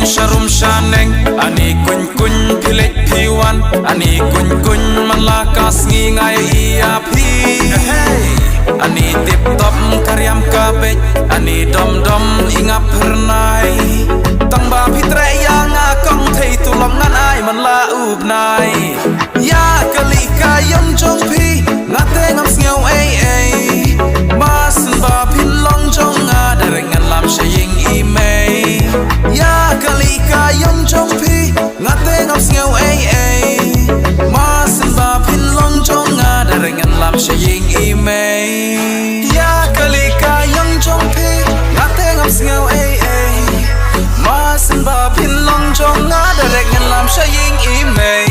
Sharum shaneng, ani kun pilek piwan, ani kun malakas ngingai iapi. Ani tip top karyam kabej, ani dom ingap hernai. Tang ba pitre yang akong thei tulom ngan ai man la up nai. Ya kali kayam jong pi, ngate ngam sngeu ai. Mas ba pin long jong darengan lam shaying imei. Ya kali kayam jong pi, ngate ngam sngeu ai. Mas ba pin long jong darengan lam shaying imei. Ya kali kayam jong pi, ngate ngam sngeu ai. Mas ba pin long jong darengan lam shaying imei.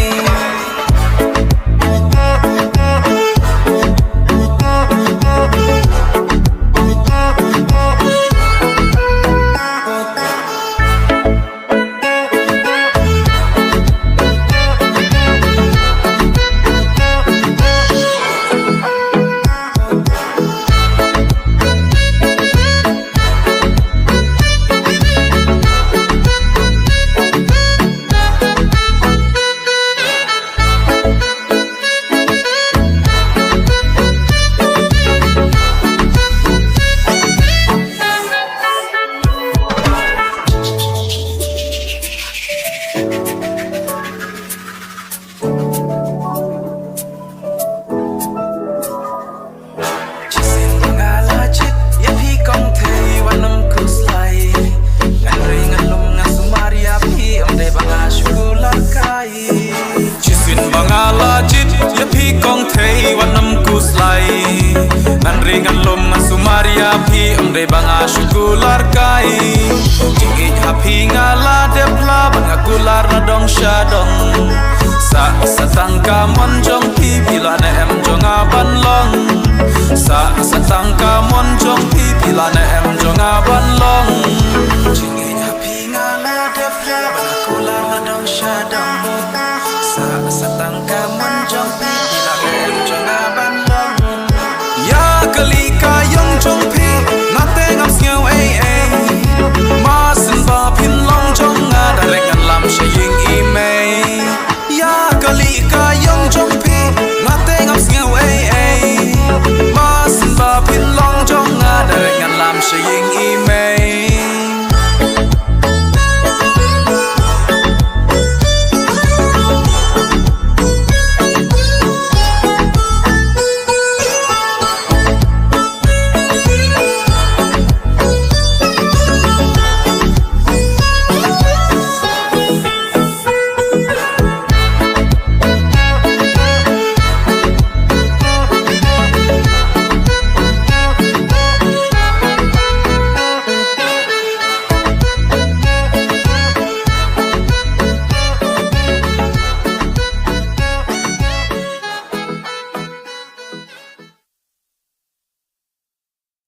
Ngan lom ngan sumaria pi amre banga syukular kai jingi hapi ngala depla banga kular na dong syadong sa satangka monjong pi bila na em jonga banlong sa satangka monjong pi bila na em jonga banlong jingi hapi ngala depla banga kular na dong syadong sa satangka monjong pi bila na em jonga banlong. Ya kali kaya